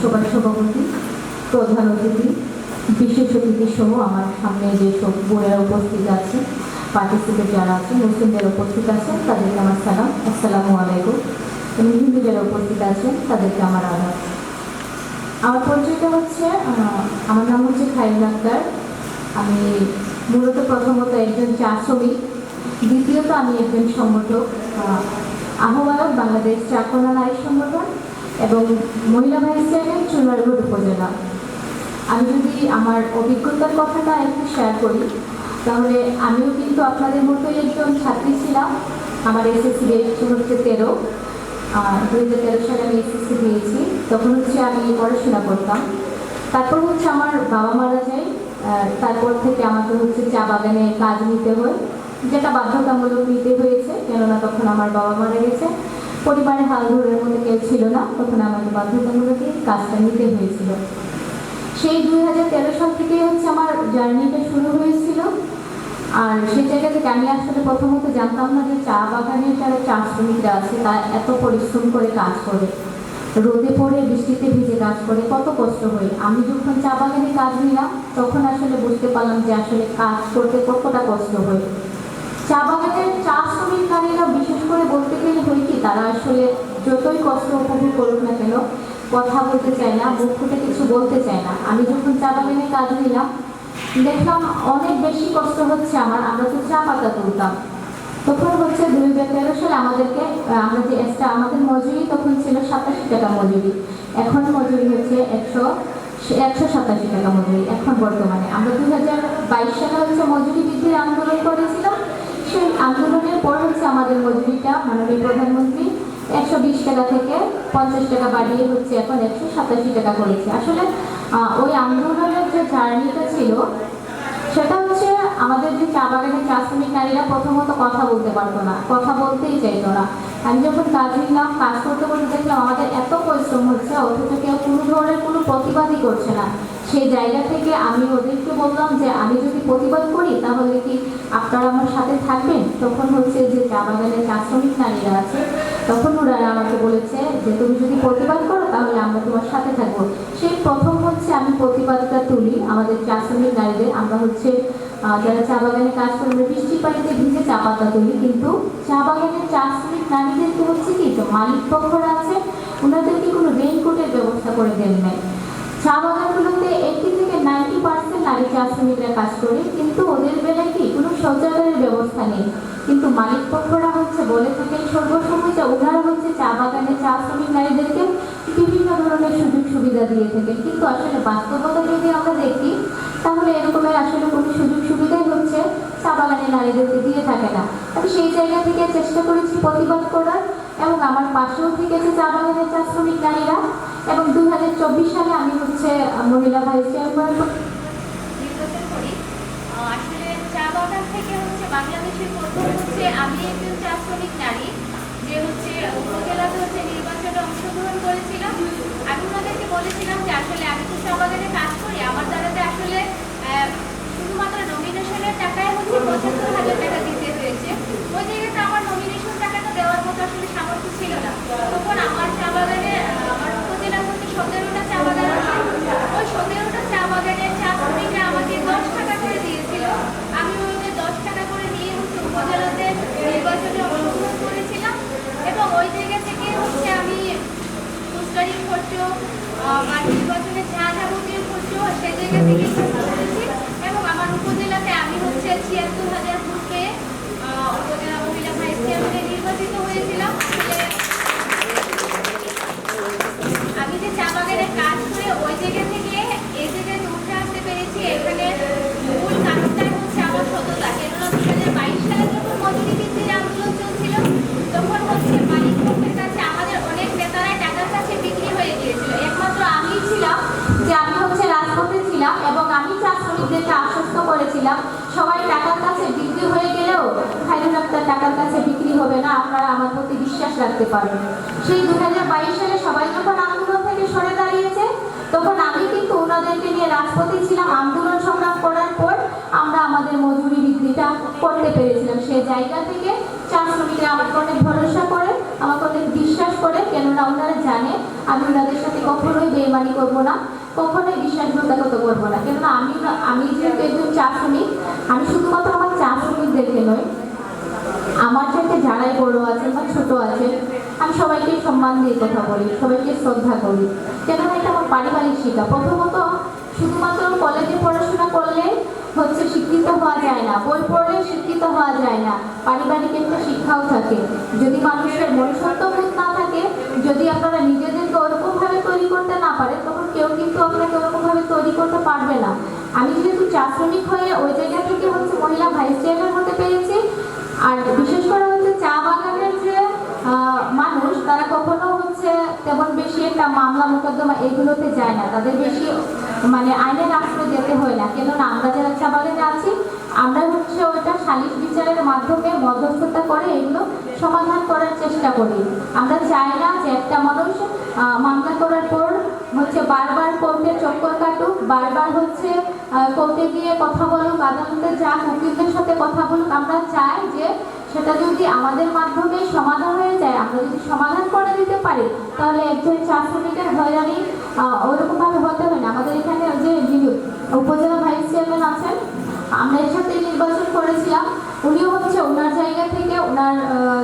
সভার সভাপতি, প্রধান অতিথি, বিশেষ অতিথি সহ আমার সামনে যেসব বোনেরা উপস্থিত আছে, পার্টিসিপেট যারা আছে, মুসলিমদের উপস্থিত আছেন তাদেরকে আমার সালাম, আসসালামু আলাইকুম। এবং হিন্দু যারা উপস্থিত আছেন তাদেরকে আমার আদাব। আমার পরিচয়টা হচ্ছে, আমার নাম হচ্ছে খায়রুল আক্তার। আমি মূলত প্রথমত একজন চা শ্রমিক, দ্বিতীয়ত আমি একজন সংগঠক, আহ্বায়ক বাংলাদেশ চা কন্যা নারী সংগঠন এবং মহিলা ভাইস চেয়ারম্যান চুনারগড় উপজেলা। আমি যদি আমার অভিজ্ঞতার কথাটা একটু শেয়ার করি, তাহলে আমিও কিন্তু আপনাদের মতোই একজন ছাত্রী ছিলাম। আমার এসএসসি দিয়েছি হচ্ছে 2013 সালে আমি এসএসসি দিয়েছি। তখন হচ্ছে আমি পড়াশোনা করতাম। তারপর হচ্ছে আমার বাবা মারা যায়। তারপর থেকে আমাকে হচ্ছে চা বাগানে কাজ নিতে হয়, যেটা বাধ্যতামূলক নিতে হয়েছে, কেননা তখন আমার বাবা মারা গেছে, পরিবারে হাল ধরার মতো কেউ ছিল না, তখন আমাকে বাধ্যতামূলক কাজটা নিতে হয়েছিল। সেই 2013 সাল থেকে হচ্ছে আমার জার্নিটা শুরু হয়েছিল। আর সেই জায়গা থেকে আমি আসলে প্রথমত জানতাম না যে চা বাগানে যারা চা শ্রমিকরা আছে তারা এত পরিশ্রম করে কাজ করে, রোদে পড়ে বৃষ্টিতে ভিজে কাজ করে, কত কষ্ট হয়। আমি যখন চা বাগানে কাজ নিলাম তখন আসলে বুঝতে পারলাম যে আসলে কাজ করতে কতটা কষ্ট হয়। চা বাগানের চা শ্রমিক নারীরা বিশেষ করে বলতে গেলে হয় কি, তারা আসলে যতই কষ্ট উপভোগ করুক না কেন কথা বলতে চায় না, মুখ ফুটে কিছু বলতে চায় না। আমি যখন চা বাগানে কাজ নিলাম দেখলাম অনেক বেশি কষ্ট হচ্ছে আমরা তো চা পাতা তুলতাম। তখন হচ্ছে 2013 সালে আমাদেরকে আমাদের মজুরি তখন ছিল 87 টাকা মজুরি, এখন মজুরি হচ্ছে 187 টাকা মজুরি এখন বর্তমানে। আমরা 2022 সালে হচ্ছে মজুরি বৃদ্ধির আন্দোলন করেছিলাম। সেই আন্দোলনের পর হচ্ছে আমাদের মজুরিটা মাননীয় প্রধানমন্ত্রী 120 টাকা থেকে 50 টাকা বাড়িয়ে হচ্ছে এখন 187 টাকা করেছে। আসলে ওই আন্দোলনের যে জার্নিটা ছিল সেটা হচ্ছে আমাদের যে চা বাগানের চা শ্রমিক নারীরা প্রথমত কথা বলতে পারতো না, কথা বলতেই চাইতো না। আমি যখন কাজ নিলাম, কাজ করতে করতে দেখলাম আমাদের এত পরিশ্রম হচ্ছে, অথচ কেউ কোনো ধরনের কোনো প্রতিবাদই করছে না। সেই জায়গা থেকে আমি ওদেরকে বললাম যে আমি যদি প্রতিবাদ করি তাহলে কি আপনারা আমার সাথে থাকবেন? তখন হচ্ছে যে চা বাগানের চা শ্রমিক নারীরা আছে, তখন ওরা আমাকে বলেছে যে তুমি যদি প্রতিবাদ করো তাহলে আমরা তোমার সাথে থাকবো। সেই প্রথম হচ্ছে আমি প্রতিবাদটা তুলি আমাদের চা শ্রমিক নারীদের। আমরা হচ্ছে যারা চা বাগানে কাজ করে বৃষ্টির পানিতে ভিজে চা পাতা তুলি, কিন্তু চা বাগানের চা শ্রমিক নারীদেরকে হচ্ছে কি, তো মালিক পক্ষরা আছে ওনাদেরকে কোনো রেইনকোটের ব্যবস্থা করে দেন নাই। চা বাগানগুলোতে 80 থেকে 90% নারী চা শ্রমিকরা কাজ করে, কিন্তু ওদের বেলায় কি কোনো শৌচালয়ের ব্যবস্থা নেই। কিন্তু মালিক পক্ষরা হচ্ছে বলে থাকেন সর্বসময় যে ওনারা হচ্ছে চা বাগানে চা শ্রমিক নারীদেরকে বিভিন্ন ধরনের সুযোগ সুবিধা দিয়ে থাকেন, কিন্তু আসলে বাস্তবতা যদি আমরা দেখি তাহলে এরকমের আসলে কোনো সুযোগ সুবিধাই হচ্ছে চা বাগানের নারীদেরকে দিয়ে থাকে না। আমি সেই জায়গা থেকে চেষ্টা করেছি প্রতিবাদ করার, এবং আমার পাশেও থেকেছে চা বাগানের চা শ্রমিক নারীরা। এবং 2024 সালে আমি হচ্ছে মহিলা ভাইস চেয়ারম্যান নির্বাচন করি। আসলে চা বাগান থেকে হচ্ছে বাংলাদেশের প্রথম হচ্ছে আমি একজন চা শ্রমিক নারী যে হচ্ছে উপজেলাতে হচ্ছে নির্বাচনে অংশগ্রহণ করেছিলাম। আমি ওনাদেরকে বলেছিলাম যে আসলে আমি তো চা বাগানে কাজ করি, আমার দ্বারাতে আসলে শুধুমাত্র নমিনেশনের টাকায় হচ্ছে 75,000 টাকা দিতে হয়েছে। ওই জায়গাতে আমার নমিনেশন টাকাটা দেওয়ার মতো আসলে সামর্থ্য ছিল না। তখন আমার চা বাগানে আমার উপজেলা হচ্ছে 17টা চা বাগান আছে। ওই 17টা চা বাগানের চা শ্রমিকরা আমাকে 10 টাকা করে দিয়েছিল। আমি ওই 10 টাকা করে নিয়ে হচ্ছে উপজেলাতে নির্বাচনে অংশগ্রহণ করেছিলাম, এবং ওই জায়গা থেকে হচ্ছে আমি পোস্টারিং খরচ বা নির্বাচনে যা যাবতীয় খরচ সেই জায়গা থেকে করেছি। এবং আমার উপজেলাতে আমি হচ্ছে 76,000 ভোট পেয়ে উপজেলা মহিলা ভাইস চেয়ারম্যানে নির্বাচিত হয়েছিলাম। আমি যে চা বাগানে কাজ করে ওই জায়গা থেকে এই জায়গায় উঠে আসতে পেরেছি, এখানে মূল কারণটাই হচ্ছে আমার সততা। কেননা 2022 সালে যখন মজুরি বৃদ্ধির আন্দোলন চলছিল তখন হচ্ছে মালিক পক্ষের কাছে আমাদের অনেক নেতারাই টাকার কাছে বিক্রি হয়ে গিয়েছিল। একমাত্র আমি ছিলাম যে আমি হচ্ছে রাজপথে ছিলাম, এবং আমি চা শ্রমিকদেরকে আশ্বস্ত করেছিলাম সবাই টাকার কাছে বিক্রি হয়ে গেলেও খায়রুল আক্তার টাকার কাছে বিক্রি হবে না, আপনারা আমার প্রতি বিশ্বাস রাখতে পারেন। সেই 2022 সালে সবাই যখন আন্দোলন থেকে সরে দাঁড়িয়েছে তখন আমি কিন্তু ওনাদেরকে নিয়ে রাজপথে ছিলাম। আন্দোলন সংগ্রাম করার পর আমরা আমাদের মজুরি বৃদ্ধিটা করতে পেরেছিলাম। সেই জায়গা থেকে চা শ্রমিকরা আমাকে অনেক ভরসা করে আমাকে অনেক বিশ্বাস করে, কেননা ওনারা জানে আমি ওনাদের সাথে কখনোই বেইমানি করবো না, কখনোই বিশ্বাসঘাতকতা করবো না। কেননা আমি যেহেতু একজন চা শ্রমিক, আমি শুধুমাত্র আমার চা শ্রমিকদেরকে নয়, আমার সাথে যারাই বড় আছেন বা ছোট আছেন, আমি সবাইকে সম্মান দিয়ে কথা বলি, সবাইকে শ্রদ্ধা করি। কেননা এটা আমার পারিবারিক শিক্ষা। প্রথমত শুধুমাত্র কলেজে পড়াশোনা করলে হচ্ছে শিক্ষিত হওয়া যায় না, বই পড়লে শিক্ষিত হওয়া যায় না, পারিবারিক একটা শিক্ষাও থাকে। যদি মানুষের মনুষ্যত্ববোধ না থাকে, যদি আপনারা নিজেদেরকে ওরকমভাবে তৈরি করতে না পারেন, তখন কেউ কিন্তু আপনাকে ওরকমভাবে তৈরি করতে পারবে না। আমি যেহেতু চা শ্রমিক হয়ে ওই জায়গা থেকে হচ্ছে মহিলা ভাইস চেয়ারম্যান হতে পেরেছি। আর বিশেষ করে হচ্ছে চা বাগানের যে মানুষ, তারা কখনো হচ্ছে তেমন বেশি একটা মামলা মোকদ্দমা এগুলোতে যায় না, তাদের বেশি মানে আইনের আশ্রয় যেতে হয় না। কেননা আমরা যারা চা বাগানে আছি, আমরা হচ্ছে ওইটা সালিশ বিচারের মাধ্যমে মধ্যস্থতা করে এগুলো সমাধান করার চেষ্টা করি। আমরা চাই না যে একটা মানুষ মামলা করার পর হচ্ছে বারবার কোর্টে চক্কর কাটুক, বারবার হচ্ছে কোর্টে গিয়ে কথা বলুক, আদালতে যাক, উকিলদের সাথে কথা বলুক। আমরা চাই যে সেটা যদি আমাদের মাধ্যমে সমাধান হয়ে যায়, আমরা যদি সমাধান করে দিতে পারি, তাহলে একজন চা শ্রমিকের হয়রানি ওরকমভাবে হতে হয় না। আমাদের এখানে যে উপজেলা ভাইস চেয়ারম্যান আছেন, আমরা এর সাথে নির্বাচন করেছিলাম, উনিও হচ্ছে ওনার জায়গা থেকে ওনার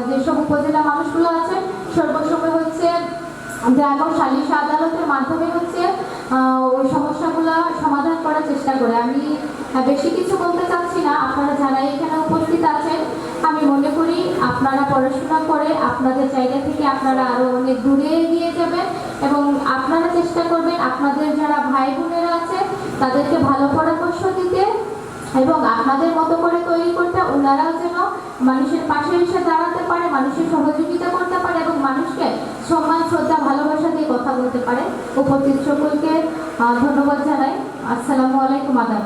যেসব উপজেলা মানুষগুলো আছেন সর্বসময় হচ্ছে গ্রাম সালিশ আদালতের মাধ্যমে হচ্ছে ওই সমস্যাগুলো সমাধান করার চেষ্টা করে। আমি বেশি কিছু বলতে চাচ্ছি না। আপনারা যারা এখানে উপস্থিত আছেন, আমি মনে করি আপনারা পড়াশোনা করে আপনাদের জায়গা থেকে আপনারা আরো অনেক দূরে এগিয়ে যাবেন, এবং আপনারা চেষ্টা করবেন আপনাদের যারা ভাই বোনেরা আছে তাদেরকে ভালো পরামর্শ দিতে এবং আপনাদের মতো করে তৈরি করতে। ওনারাও যেন মানুষের পাশে এসে দাঁড়াতে পারে, মানুষের সহযোগিতা করতে পারে এবং মানুষকে সম্মান, শ্রদ্ধা, ভালোবাসা দিয়ে কথা বলতে পারে। উপস্থিত সকলকে ধন্যবাদ জানাই। আসসালামু আলাইকুম। আদাব।